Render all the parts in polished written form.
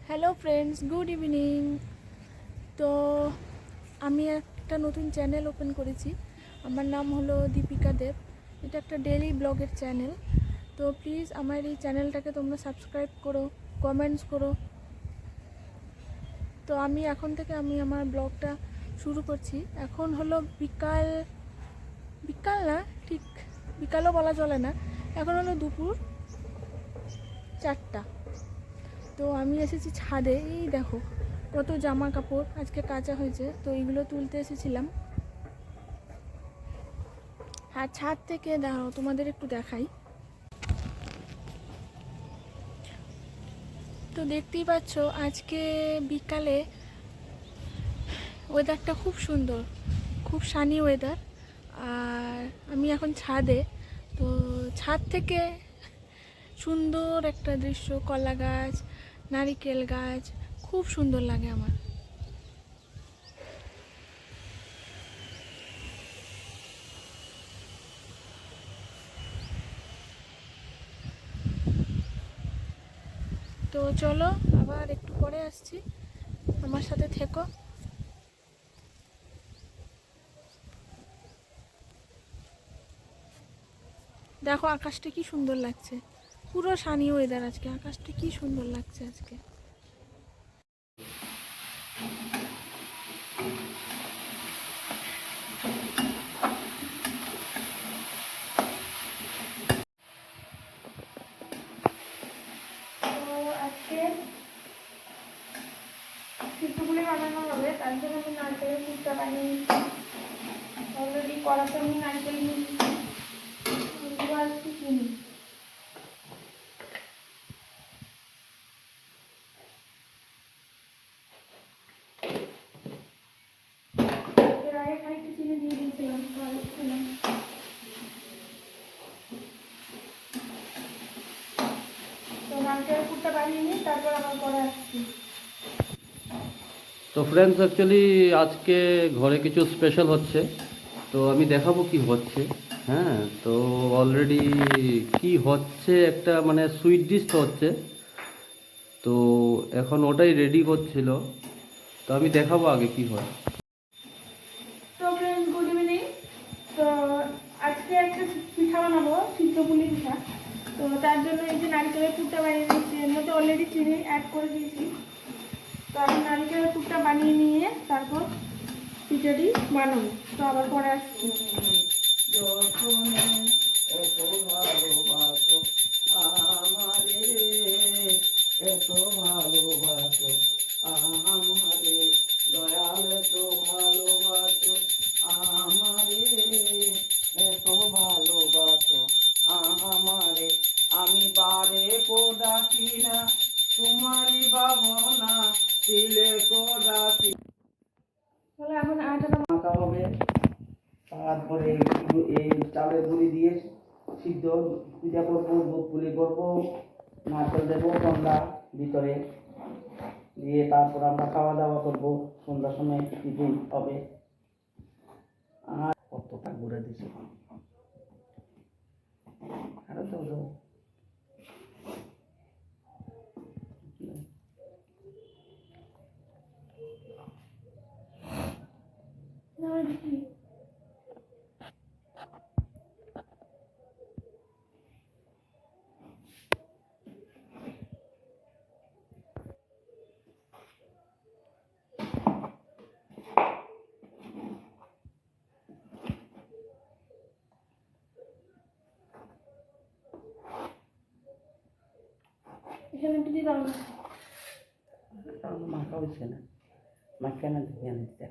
Hello friends, good evening. তো আমি একটা নতুন চ্যানেল ওপেন করেছি। আমার নাম হলো দীপিকা দেব। এটা একটা ডেইলি ব্লগের চ্যানেল। তো প্লিজ আমার এই চ্যানেলটাকে তোমরা সাবস্ক্রাইব করো, কমেন্টস করো। তো আমি এখন থেকে আমার ব্লগটা শুরু করছি। এখন হলো বিকাল বিকাল না, ঠিক বিকালও বলা চলে না, এখন হলো দুপুর 4টা। তো আমি এসেছি ছাদে। এই দেখো কত জামা কাপড় আজকে কাচা হয়েছে, তো এইগুলো তুলতে এসেছিলাম। আর ছাদ থেকে দাঁড়াও, তোমাদের একটু দেখাই। তো দেখতেই পাচ্ছ আজকে বিকালে ওয়েদারটা খুব সুন্দর, খুব সানি ওয়েদার। আর আমি এখন ছাদে। তো ছাদ থেকে সুন্দর একটা দৃশ্য, কলা গাছ, নারিকেল গাছ, খুব সুন্দর লাগে আমার। তো চলো, আবার একটু পরে আসছি, আমার সাথে থেকো। দেখো আকাশটা কি সুন্দর লাগছে, পুরো সানি ওয়েদার আজকে। আকাশটা কি সুন্দর লাগছে আজকে। তো আজকে সিদ্ধগুলি বানানো হবে, তার জন্য আমি নারকেলের পুরটা বানিয়ে নিচ্ছি। অলরেডি কড়াতে আমি নারকেল নিচ্ছি, একটু চিনি। এর আগে খানিকটা চিনি দিয়ে দিয়েছিলাম, তো নারকেলের পুরটা বানিয়ে নিই, তারপর আমার পরে আসছি। তো ফ্রেন্ডস, অ্যাকচুয়ালি আজকে ঘরে কিছু স্পেশাল হচ্ছে, তো আমি দেখাবো কি হচ্ছে। হ্যাঁ, তো অলরেডি কি হচ্ছে, একটা মানে সুইট ডিশ তো হচ্ছে, তো এখন ওটাই রেডি করছিল, তো আমি দেখাবো আগে কি হয়। তো ফ্রেন্ডস, গুড ইভিনিং। তো আজকে একটা পিঠা বানাবো, সিদ্ধ পুলি পিঠা। তো তার জন্য এই যে নারকেলের পুরটা বানিয়ে নিচ্ছি, এর মধ্যে অলরেডি চিনি অ্যাড করে দিয়েছি। তো আমি নারকেলের পুরটা বানিয়ে নিয়ে তারপর পিঠাটি বানাবো। তো আবার পরে আসছি। এত ভালোবাসো আমারে, এত ভালোবাসো আমারে, দয়াল এত ভালোবাসো আমারে, এত ভালোবাসো আমারে, আমি বারে কো ডাকি না, তোমারই ভাবনা দিলে কো ডাকি। তাহলে এখন আটাটা মাখা হবে, তারপরে এই চালের গুঁড়ি দিয়ে সিদ্ধ পিঠা করবো, দুধ পুলি করবো, নারকেল দেবো কমলা ভিতরে দিয়ে, তারপর আমরা খাওয়া দাওয়া করবো। সন্ধ্যার সময় টিফিন হবে। আর কতটা ঘুরে দিছে আরো তো দেখি। এখানে একটু দিয়ে দাও না। মাখা হয়েছে না, মাখা না দিয়ে আনতে।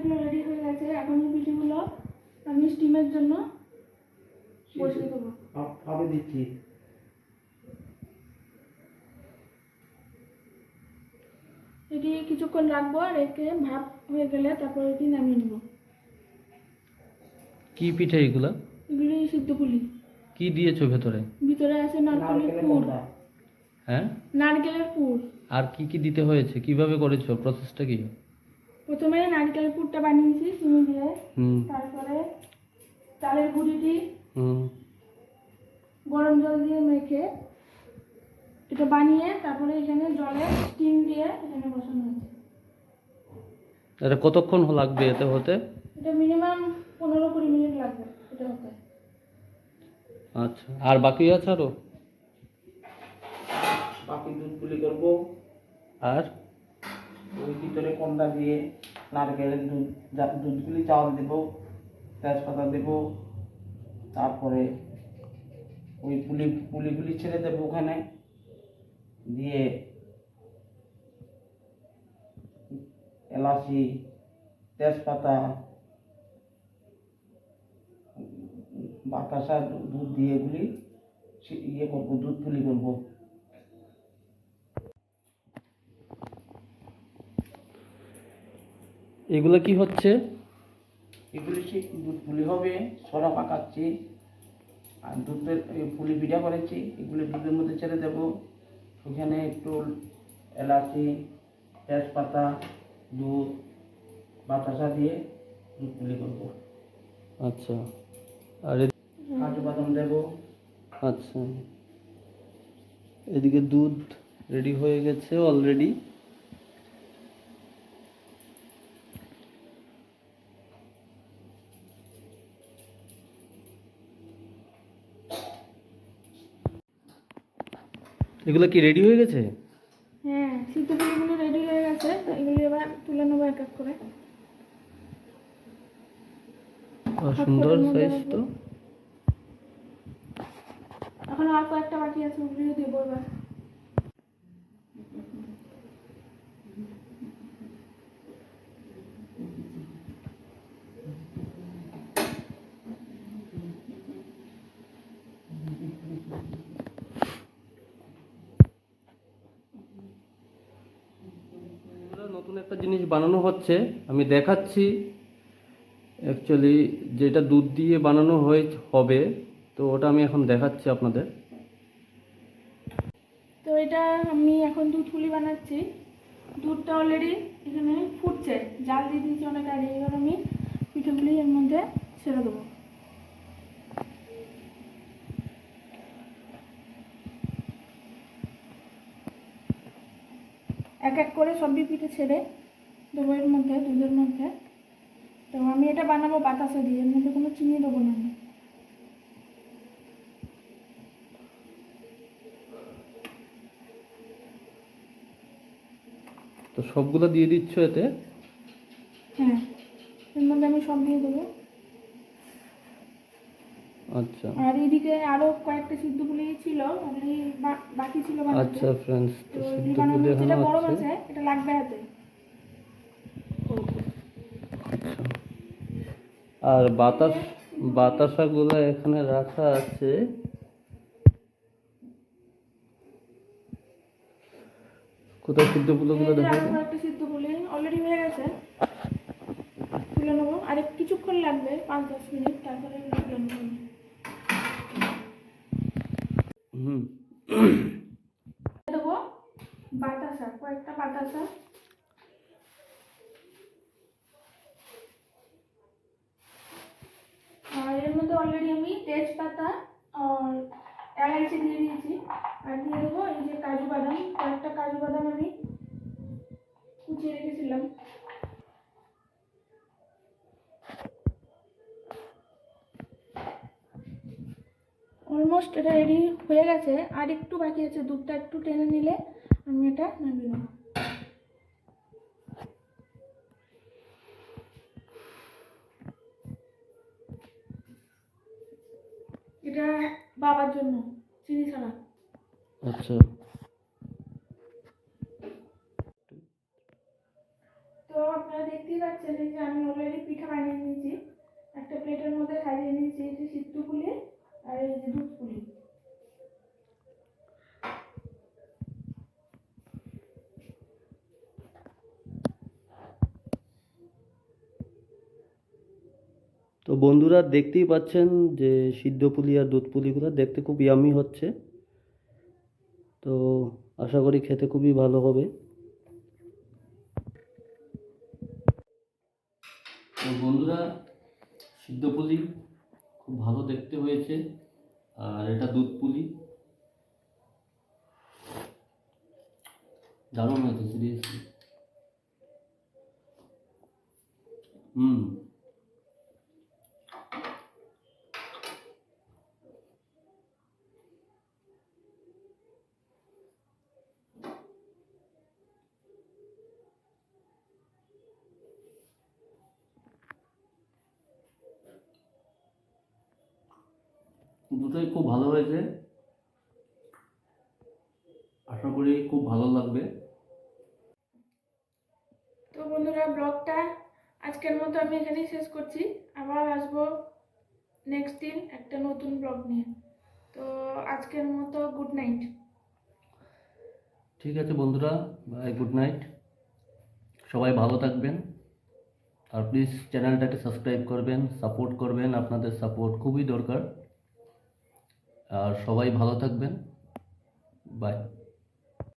পিঠেগুলো রেডি হয়ে গেছে। এখন এই পিঠেগুলো আমি স্টিমের জন্য বসিয়ে দেবো। ভাবে দিচ্ছি। এটি কিছুক্ষণ রাখবো, রেখে ভাপ হয়ে গেলে তারপর এটি নামিয়ে নেব। কি পিঠে এগুলা? এগুলি সিদ্ধ পুলি। কি দিয়েছো ভেতরে? ভিতরে আছে নারকেলের নারকেলের পুর। কোনটা? হ্যাঁ, নারকেলের পুর। আর কি কি দিতে হয়েছে, কিভাবে করেছো, প্রসেসটা কি? প্রথমে নারকেলের পুরটা বানিয়েছি চিনি দিয়ে। হুম তারপরে চালের গুঁড়িটি হুম গরম জল দিয়ে মেখে এটা বানিয়ে তারপরে এখানে জলে স্টিম দিয়ে এখানে বসানো হয়েছে। এটা কতক্ষণ লাগবে এতে হতে? এটা মিনিমাম 15-20 মিনিট লাগবে এটা হতে। আচ্ছা, আর বাকি আছে আরো? বাকি দুধ পুলি করবো। আর ওই ভিতরে কন্ডা দিয়ে নারকেলের দুধগুলি চাল দেবো, তেজপাতা দেবো, তারপরে ওই পুলিগুলি ছেড়ে দেবো ওখানে দিয়ে এলাচি, তেজপাতা, বাতাসা দুধ দিয়ে এগুলি ইয়ে করবো, দুধ পুলি করবো। এগুলো কি হচ্ছে? এগুলি দুধ পুলি হবে, সরা পাকাচ্ছি আর দুধের পুলি পিঠা করেছি, এগুলি দুধের মধ্যে ছেড়ে দেবো। ওখানে একটু এলাচি, তেজপাতা, দুধ, বাতাসা দিয়ে দুধ পুলি করবো। আচ্ছা, আর কাজু বাদাম দেবো। আচ্ছা, এদিকে দুধ রেডি হয়ে গেছে অলরেডি। এগুলো কি রেডি হয়ে গেছে? হ্যাঁ, সিদ্ধ পুলিগুলো রেডি হয়ে গেছে। এগুলি এবার তুলে নেবো এক এক করে। সুন্দর সাইজ তো। এখন আর কয়েকটা বাকি আছে, ওগুলিও দেবো এবার। নতুন একটা জিনিস বানানো হচ্ছে, আমি দেখাচ্ছি। অ্যাকচুয়ালি যেটা দুধ দিয়ে বানানো হবে, তো ওটা আমি এখন দেখাচ্ছি আপনাদের। তো এটা আমি এখন দুধ পুলি বানাচ্ছি। দুধটা অলরেডি এখানে ফুটছে, জাল দিয়ে দিয়েছি অনেক আগে। এবার আমি পিঠেগুলি এর মধ্যে ছেড়ে দেবো। এক এক করে সবই পিঠে ছেড়ে দেবো এর মধ্যে, দুধের মধ্যে। তো আমি এটা বানাবো বাতাসা দিয়ে, এর মধ্যে কোনো চিনি দেবো না আমি। তো সবগুলো দিয়ে দিচ্ছ এতে? হ্যাঁ, এর মধ্যে আমি সব দিয়ে দেবো। আচ্ছা আর এদিকে আরো কয়েকটা সিদ্ধ পুলি ছিল, ওগুলি বাকি ছিল বানাতে। আচ্ছা ফ্রেন্ডস, তো তো এগুলি সিদ্ধ বানানো পুলি হচ্ছে। এখনো এটা গরম আছে। আছে, এটা লাগবে হাতে। আচ্ছা, আর বাতাসাগুলো এখানে রাখা আছে। কোথায় সিদ্ধ পুলিগুলো এই যে দেখা আরো যায়? কয়েকটা সিদ্ধ পুলি অলরেডি হয়ে গেছে, তুলে নেবো। আর কিছুক্ষণ লাগবে, 5-10 মিনিট, তারপরে এগুলো তুলে নেবো। হুম দেবো বাতাসা, কয়েকটা বাতাসা। আর এর মধ্যে অলরেডি আমি তেজপাতা আর এলাচি দিয়ে দিয়েছি। আর দিয়ে দেবো এই যে কাজু বাদাম, কয়েকটা কাজু বাদাম আমি কুচিয়ে রেখেছিলাম। অলমোস্ট এটা রেডি হয়ে গেছে, আর একটু বাকি আছে। দুধটা একটু টেনে নিলে আমি এটা নামিয়ে নেব। এটা বাবার জন্য, চিনি ছাড়া। আচ্ছা, তো আপনারা দেখতেই পাচ্ছেন এই যে আমি অলরেডি বন্ধুরা দেখতেই পাচ্ছেন যে সিদ্ধ পুলি আর দুধ পুলিগুলো দেখতে খুব ইয়ামি হচ্ছে। তো আশা করি খেতে খুবই ভালো হবে। তো বন্ধুরা, সিদ্ধ পুলি খুব ভালো দেখতে হয়েছে, আর এটা দুধ পুলি দারুণ হয়েছে সিরিয়াসলি। হুম, দুটোই খুব ভালো হয়েছে, আশা করি খুব ভালো লাগবে। তো বন্ধুরা, ব্লগটা আজকের মতো আমি এখানেই শেষ করছি। আবার আসবো নেক্সট দিন একটা নতুন ব্লগ নিয়ে। তো আজকের মতো গুড নাইট। ঠিক আছে বন্ধুরা, বাই, গুড নাইট, সবাই ভালো থাকবেন। আর প্লিজ চ্যানেলটাকে সাবস্ক্রাইব করবেন, সাপোর্ট করবেন, আপনাদের সাপোর্ট খুবই দরকার। আর সবাই ভালো থাকবেন, বাই।